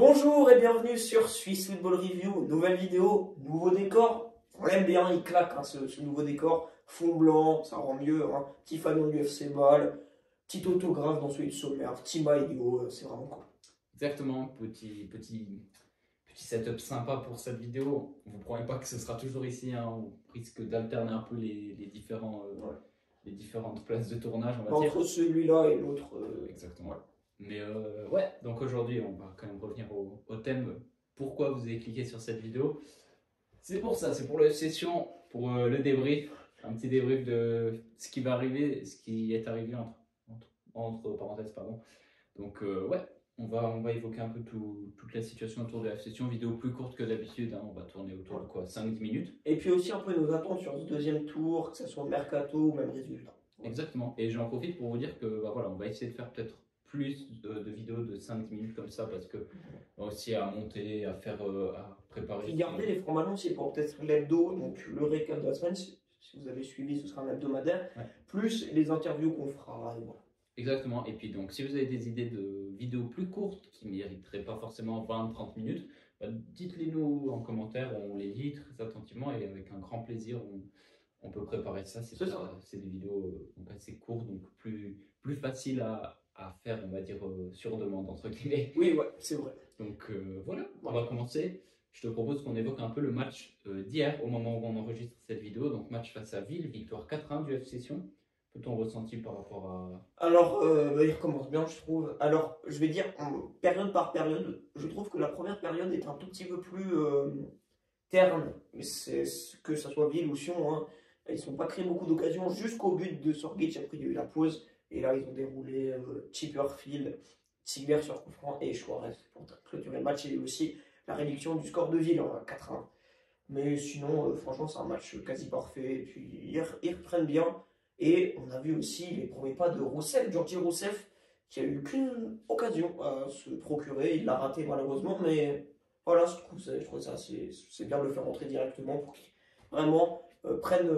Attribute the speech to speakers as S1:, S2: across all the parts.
S1: Bonjour et bienvenue sur Swiss Football Review, nouvelle vidéo, nouveau décor. On l'aime bien, il claque ce nouveau décor, fond blanc, ça rend mieux, hein. Petit fanon du FC Bâle, petit autographe dans celui de Sommer, petit maillot, c'est vraiment cool.
S2: Exactement, petit setup sympa pour cette vidéo. Vous ne promet pas que ce sera toujours ici, hein. On risque d'alterner un peu les différentes places de tournage, on va dire.
S1: Entre celui-là et l'autre.
S2: Exactement. Mais ouais, donc aujourd'hui, on va quand même revenir au thème. Pourquoi vous avez cliqué sur cette vidéo? C'est pour ça, c'est pour la session, pour le débrief. Un petit débrief de ce qui va arriver, ce qui est arrivé entre parenthèses, pardon. Donc ouais, on va évoquer un peu toute la situation autour de la session. Vidéo plus courte que d'habitude, hein. On va tourner autour de quoi, 5-10 minutes.
S1: Et puis aussi un peu nos attentes sur ce deuxième tour, que ce soit mercato ou même résultat.
S2: Exactement, et j'en profite pour vous dire que voilà, on va essayer de faire peut-être plus de vidéos de 5-10 minutes comme ça, parce que aussi à monter, à faire, à préparer.
S1: Puis garder les formats longs, c'est pour peut-être l'hebdo, donc le récap de la semaine, si vous avez suivi, ce sera un hebdomadaire, ouais. Plus les interviews qu'on fera, et voilà.
S2: Exactement, et puis donc si vous avez des idées de vidéos plus courtes qui ne mériteraient pas forcément 20-30 minutes, dites-les nous en commentaire, on les lit très attentivement et avec un grand plaisir on peut préparer ça. C'est des vidéos donc assez courtes, donc plus faciles à faire, on va dire, sur demande, entre guillemets.
S1: Oui, ouais, c'est vrai.
S2: Donc voilà, on va commencer. Je te propose qu'on évoque un peu le match d'hier, au moment où on enregistre cette vidéo. Donc match face à Ville, victoire 4-1 du FC Sion. Ton ressenti par rapport à...
S1: Alors, il recommence bien, je trouve. Alors, je vais dire, période par période, je trouve que la première période est un tout petit peu plus terne. Que ça soit Ville ou Sion, hein. Ils ne sont pas créés beaucoup d'occasions jusqu'au but de Sorgic. Après, il y a eu la pause. Et là, ils ont déroulé Chipperfield, Sigler sur coup franc et Suarez pour clôturer le match. Et aussi la réduction du score de Ville en 4-1. Mais sinon, franchement, c'est un match quasi parfait. Et puis, ils reprennent bien. Et on a vu aussi les premiers pas de Rousseff, Georgi Rousseff, qui a eu qu'une occasion à se procurer. Il l'a raté malheureusement, mais voilà, je trouve ça c'est bien de le faire rentrer directement pour qu'il vraiment prenne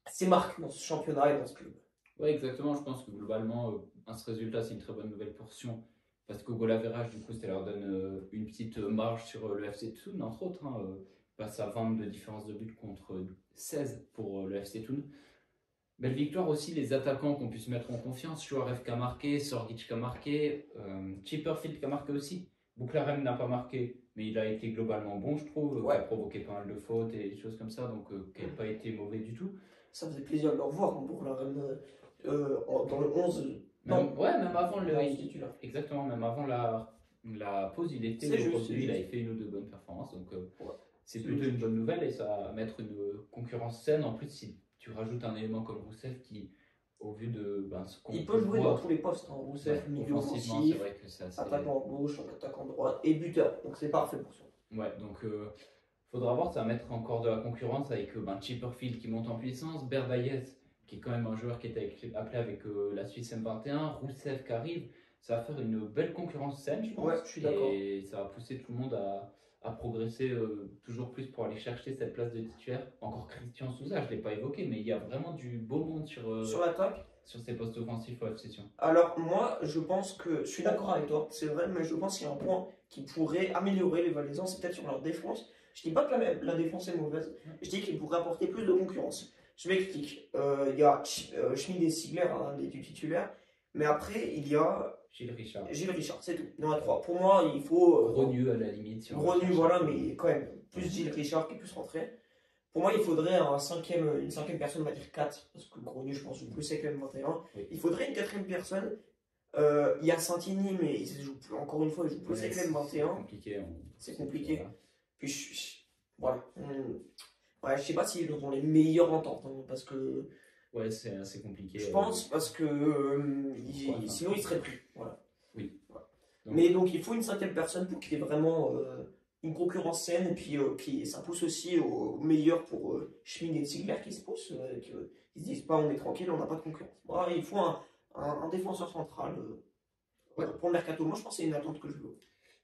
S1: ses marques dans ce championnat et dans ce club.
S2: Oui, exactement. Je pense que globalement, ce résultat, c'est une très bonne nouvelle portion. Parce qu'au goal average, du coup, ça leur donne une petite marge sur le FC Thun, entre autres. Hein, passe à 20 de différence de but contre 16 pour le FC Thun. Belle victoire aussi, les attaquants qu'on puisse mettre en confiance. Suarez qui a marqué, Sorgic qui a marqué, Chipperfield qui a marqué aussi. Bouclarem n'a pas marqué, mais il a été globalement bon, je trouve. Ouais. Il a provoqué pas mal de fautes et des choses comme ça, donc qui n'a pas été mauvais du tout.
S1: Ça faisait plaisir de le revoir, Bouclarem, dans le 11.
S2: Même avant le titulaire. Exactement, même avant la pause, il était revenu, il avait fait une ou deux bonnes performances, donc ouais. C'est plutôt une bonne nouvelle et ça va mettre une concurrence saine. En plus, si tu rajoutes un élément comme Rousseff qui, au vu de ce qu'on
S1: il peut jouer dans tous les postes, hein. Rousseff, ouais, milieu offensif, attaquant gauche, attaquant droit et buteur, donc c'est parfait pour ça.
S2: Ouais, donc faudra voir, ça va mettre encore de la concurrence avec Chipperfield qui monte en puissance, Berdaïez qui est quand même un joueur qui était appelé avec la Suisse M21, Rousseff qui arrive, ça va faire une belle concurrence saine, je pense.
S1: Ouais, je suis d'accord.
S2: Et ça va pousser tout le monde à progresser toujours plus pour aller chercher cette place de titulaire. Encore Christian Souza, je ne l'ai pas évoqué, mais il y a vraiment du beau monde sur
S1: l'attaque,
S2: sur ces postes offensifs au FC Sion.
S1: Alors moi, je pense que, je suis d'accord avec toi, c'est vrai, mais je pense qu'il y a un point qui pourrait améliorer les Valaisans, c'est peut-être sur leur défense. Je dis pas que la défense est mauvaise, je dis qu'il pourrait apporter plus de concurrence. Je m'explique, il y a Schmid et Sigler, hein, les deux titulaires, mais après il y a
S2: Gilles Richard,
S1: c'est tout. Il y en a trois. Pour moi, il faut.
S2: Grenu à la limite. Si
S1: Grenu, voilà, mais quand même, plus Gilles Richard qui puisse rentrer. Pour moi, il faudrait une cinquième personne, on va dire 4, parce que Grenu, je pense, joue plus avec le M21. Oui. Il faudrait une quatrième personne. Il y a Santini, mais il joue plus, encore une fois, il joue plus avec le M21.
S2: C'est compliqué.
S1: C'est compliqué. Voilà. Puis, voilà. Ouais, je sais pas s'ils ont les meilleures ententes, hein, parce que.
S2: Ouais, c'est assez compliqué.
S1: Je pense parce que sinon il serait pris. Voilà.
S2: Oui.
S1: Voilà. Mais donc il faut une cinquième personne pour qu'il y ait vraiment une concurrence saine et puis ça pousse aussi au meilleur pour Schmid et Ziegler qui se poussent, qui se disent pas on est tranquille, on n'a pas de concurrence. Voilà, il faut un défenseur central pour le mercato. Moi je pense que c'est une attente que je veux.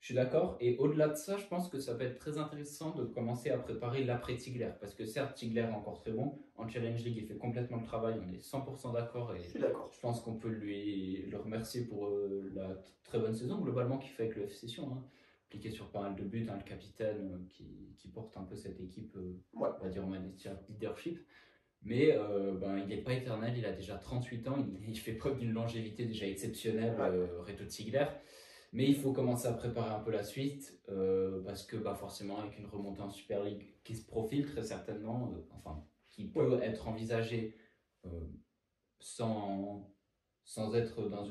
S2: Je suis d'accord. Et au-delà de ça, je pense que ça peut être très intéressant de commencer à préparer l'après-Tigler. Parce que certes, Tigler est encore très bon. En Challenge League, il fait complètement le travail. On est 100% d'accord.
S1: Je
S2: Et
S1: suis d'accord.
S2: je pense qu'on peut le remercier pour la très bonne saison globalement qu'il fait avec le FC Sion. Hein. Impliqué sur pas mal de buts. Hein, le capitaine qui porte un peu cette équipe,
S1: Ouais.
S2: on va dire, en matière de leadership. Mais il n'est pas éternel, il a déjà 38 ans, il fait preuve d'une longévité déjà exceptionnelle, Reto Ziegler. Mais il faut commencer à préparer un peu la suite, parce que forcément, avec une remontée en Super League qui se profile très certainement, qui peut être envisagée euh, sans, sans être dans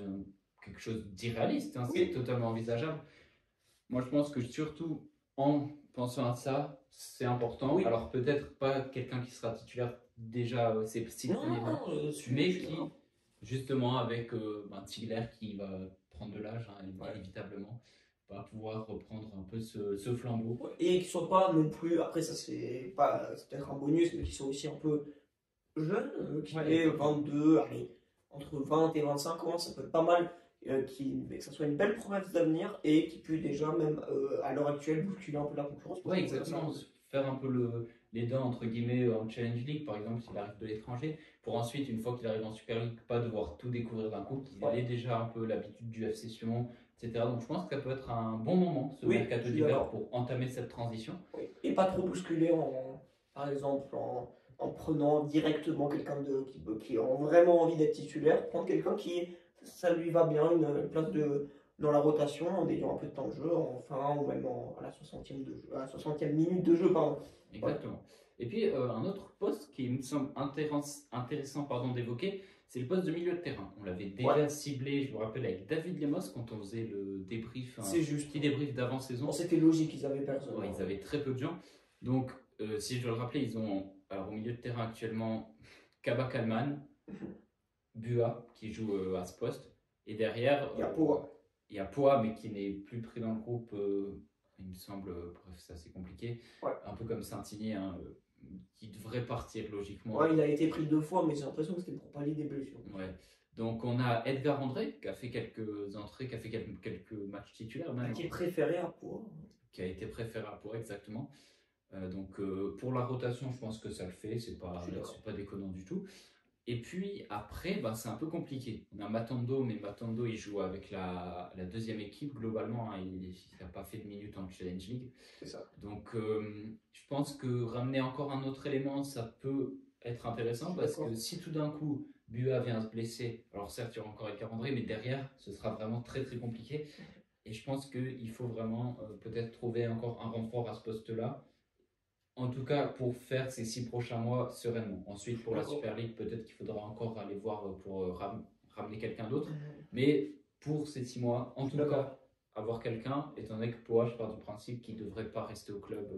S2: quelque chose d'irréaliste, hein, c'est totalement envisageable. Moi, je pense que surtout en pensant à ça, c'est important. Alors, peut-être pas quelqu'un qui sera titulaire déjà ces 6 premiers mois, mais qui, justement, avec Ziegler qui va prendre de l'âge, hein, inévitablement, va pouvoir reprendre un peu ce flambeau.
S1: Et qui ne sont pas non plus, après, ça c'est peut-être un bonus, mais qui sont aussi un peu jeunes, qui aient 22, allez, entre 20 et 25 ans, ça peut être pas mal. Que ça soit une belle promesse d'avenir et qui puisse déjà, même à l'heure actuelle, bousculer un peu la concurrence.
S2: Oui, exactement. Faire un peu les dents, entre guillemets, en Challenge League, par exemple, s'il arrive de l'étranger, pour ensuite, une fois qu'il arrive en Super League, pas devoir tout découvrir d'un coup, qu'il ait déjà un peu l'habitude du FC Sion, etc. Donc je pense que ça peut être un bon moment, ce mercato d'hiver, pour entamer cette transition.
S1: Oui. Et pas trop bousculer, par exemple, en prenant directement quelqu'un qui a vraiment envie d'être titulaire, prendre quelqu'un qui ça lui va bien, une place dans la rotation, en ayant un peu de temps de jeu, en fin ou même à la 60e minute de jeu. Pardon.
S2: Exactement. Et puis un autre poste qui me semble intéressant d'évoquer, c'est le poste de milieu de terrain. On l'avait déjà ciblé, je me rappelle, avec David Lemos quand on faisait le débrief, petit débrief d'avant-saison.
S1: C'était logique, ils avaient personne.
S2: Ils avaient très peu de gens. Donc, si je dois le rappeler, ils ont au milieu de terrain actuellement Kaba Kalman, Bua qui joue à ce poste. Et derrière, il y a Poa, mais qui n'est plus pris dans le groupe, il me semble, bref, c'est assez compliqué. Un peu comme Saint-Igné, hein, qui devrait partir logiquement.
S1: Il a été pris 2 fois, mais j'ai l'impression que c'était pour pallier des blessures.
S2: Donc on a Edgar André, qui a fait quelques entrées, qui a fait quelques matchs titulaires.
S1: Qui est préféré à Poa.
S2: Qui a été préféré à Poa, exactement. Donc pour la rotation, je pense que ça le fait, c'est pas déconnant du tout. Et puis après, c'est un peu compliqué. On a Matondo, mais Matondo il joue avec la deuxième équipe globalement. Hein, il n'a pas fait de minutes en Challenge League.
S1: C'est ça.
S2: Donc je pense que ramener encore un autre élément, ça peut être intéressant parce que si tout d'un coup Bua vient se blesser, alors certes il y aura encore Edgar André, mais derrière ce sera vraiment très très compliqué. Et je pense qu'il faut vraiment peut-être trouver encore un renfort à ce poste-là. En tout cas, pour faire ces 6 prochains mois sereinement. Ensuite, pour la Super League, peut-être qu'il faudra encore aller voir pour ramener quelqu'un d'autre. Mais pour ces 6 mois, en tout cas, avoir quelqu'un, étant donné que Poa, je pars du principe qu'il ne devrait pas rester au club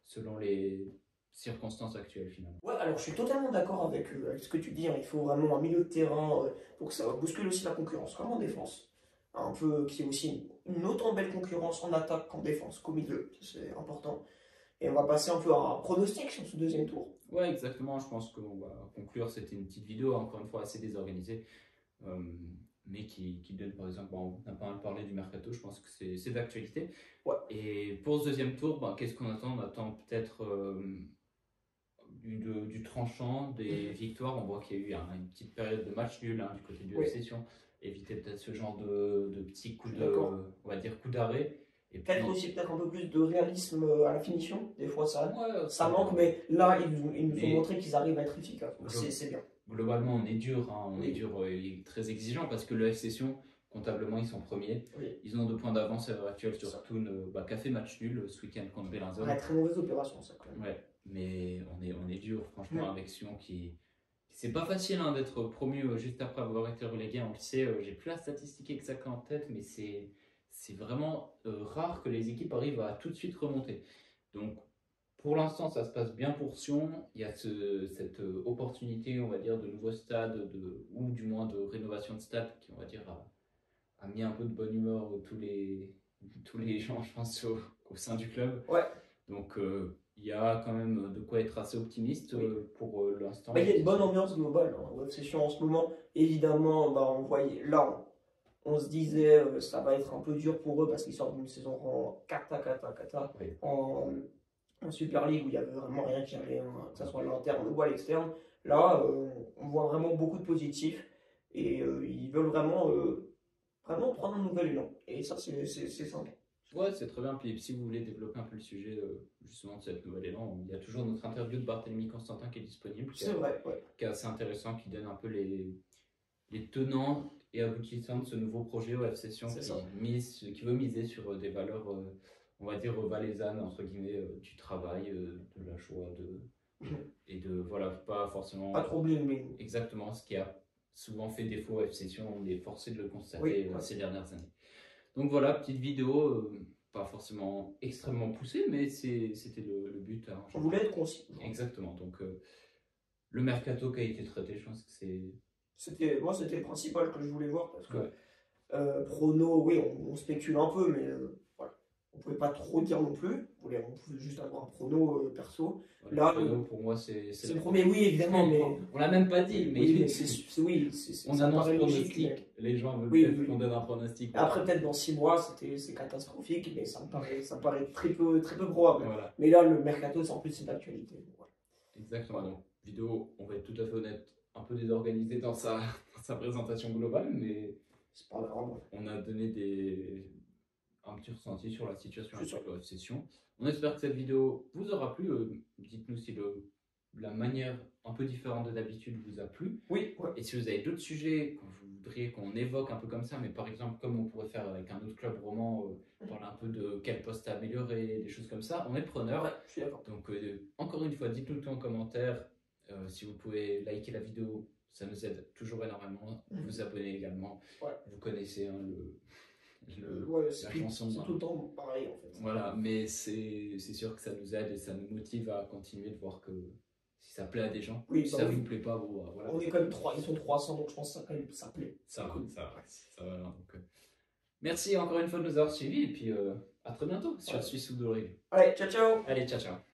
S2: selon les circonstances actuelles finalement.
S1: Ouais, alors je suis totalement d'accord avec ce que tu dis. Hein. Il faut vraiment un milieu de terrain pour que ça bouscule aussi la concurrence, comme en défense. Un peu, qui est aussi une autant belle concurrence en attaque qu'en défense, qu'au milieu. C'est important. Et on va passer un peu à un pronostic sur ce deuxième tour.
S2: Ouais, exactement. Je pense qu'on va conclure. C'était une petite vidéo, encore une fois, assez désorganisée. Mais qui donne, par exemple, on a pas mal parlé du mercato, je pense que c'est d'actualité. Et pour ce deuxième tour, qu'est-ce qu'on attend? On attend peut-être du tranchant, des victoires. On voit qu'il y a eu une petite période de match nul du côté du FC Sion. Éviter peut-être ce genre de petits coups on va dire, coups d'arrêt.
S1: Et peut-être aussi un peu plus de réalisme à la finition. Des fois ça manque, mais là ils nous ont montré qu'ils arrivent à être efficaces. C'est bien.
S2: Globalement on est dur, on est dur et très exigeant parce que le FC Sion, comptablement ils sont premiers. Ils ont 2 points d'avance à l'heure actuelle sur Thun, qui a fait match nul ce week-end contre Bellinzone.
S1: Très mauvaise opération ça quand même.
S2: Mais on est dur franchement avec Sion qui... C'est pas facile d'être promu juste après avoir été relégué. On le sait, j'ai plus la statistique exacte en tête, mais c'est vraiment rare que les équipes arrivent à tout de suite remonter. Donc, pour l'instant, ça se passe bien pour Sion. Il y a cette opportunité, on va dire, de nouveaux stades, ou du moins de rénovation de stades, qui, on va dire, a mis un peu de bonne humeur tous les gens, je pense, au sein du club. Donc, il y a quand même de quoi être assez optimiste pour l'instant.
S1: Il y a une bonne ambiance globale au FC Sion en ce moment. Évidemment, on voyait là. On se disait ça va être un peu dur pour eux parce qu'ils sortent d'une saison en kata
S2: Oui.
S1: en Super League où il n'y avait vraiment rien qui allait, hein, que ce soit à l'interne ou à l'externe. Là, on voit vraiment beaucoup de positifs et ils veulent vraiment prendre un nouvel élan. Et ça, c'est sympa.
S2: Ouais, c'est très bien. Puis si vous voulez développer un peu le sujet justement de cette nouvelle élan, il y a toujours notre interview de Barthélemy Constantin qui est disponible,
S1: C'est vrai, ouais.
S2: qui est assez intéressant, qui donne un peu les tenants et aboutissants de ce nouveau projet OF Session qui veut miser sur des valeurs, on va dire, valaisannes, entre guillemets, du travail, de la joie, et de, voilà, pas forcément...
S1: Pas trop bling bling.
S2: Exactement, ce qui a souvent fait défaut à OF Session, on est forcé de le constater ces dernières années. Donc voilà, petite vidéo, pas forcément extrêmement poussée, mais c'était le but. Hein,
S1: on voulait être concis.
S2: Exactement, donc le mercato qui a été traité, je pense que c'est...
S1: Moi, c'était le principal que je voulais voir parce que prono, oui, on spécule un peu, mais voilà. On pouvait pas trop dire non plus. On pouvait juste avoir un prono perso.
S2: Voilà, là, pour moi, c'est
S1: le premier, oui, évidemment, mais
S2: on l'a même pas dit, mais
S1: oui,
S2: on annonce pronostic.
S1: Logique,
S2: les gens veulent peut-être qu'on donne un pronostic.
S1: Après, peut-être dans 6 mois, c'est catastrophique, mais ça me paraît très peu probable.
S2: Voilà.
S1: Mais là, le mercato, en plus, c'est d'actualité. Voilà.
S2: Exactement. Donc, vidéo, on va être tout à fait honnête, un peu désorganisé dans sa présentation globale, mais
S1: c'est pas grave.
S2: On a donné un petit ressenti sur la situation actuelle de la session. On espère que cette vidéo vous aura plu. Dites-nous si la manière un peu différente de d'habitude vous a plu.
S1: Oui. Ouais.
S2: Et si vous avez d'autres sujets que vous voudriez qu'on évoque un peu comme ça, mais par exemple, comme on pourrait faire avec un autre club roman, parler un peu de quel poste améliorer, des choses comme ça, on est preneur.
S1: Ouais, je suis d'accord.
S2: Donc, encore une fois, dites-nous tout en commentaire. Si vous pouvez liker la vidéo, ça nous aide toujours énormément. Vous abonner également.
S1: Ouais.
S2: Vous connaissez hein,
S1: la chanson. C'est tout le temps pareil en fait.
S2: Voilà, mais c'est sûr que ça nous aide et ça nous motive à continuer de voir que si ça plaît à des gens, si ça vous plaît pas, bon, voilà.
S1: On est quand même ils sont 300, donc je pense que ça plaît.
S2: Ça va. Donc, merci encore une fois de nous avoir suivis et puis à très bientôt sur Suisse ou Doré.
S1: Allez, ciao ciao.
S2: Allez, ciao ciao.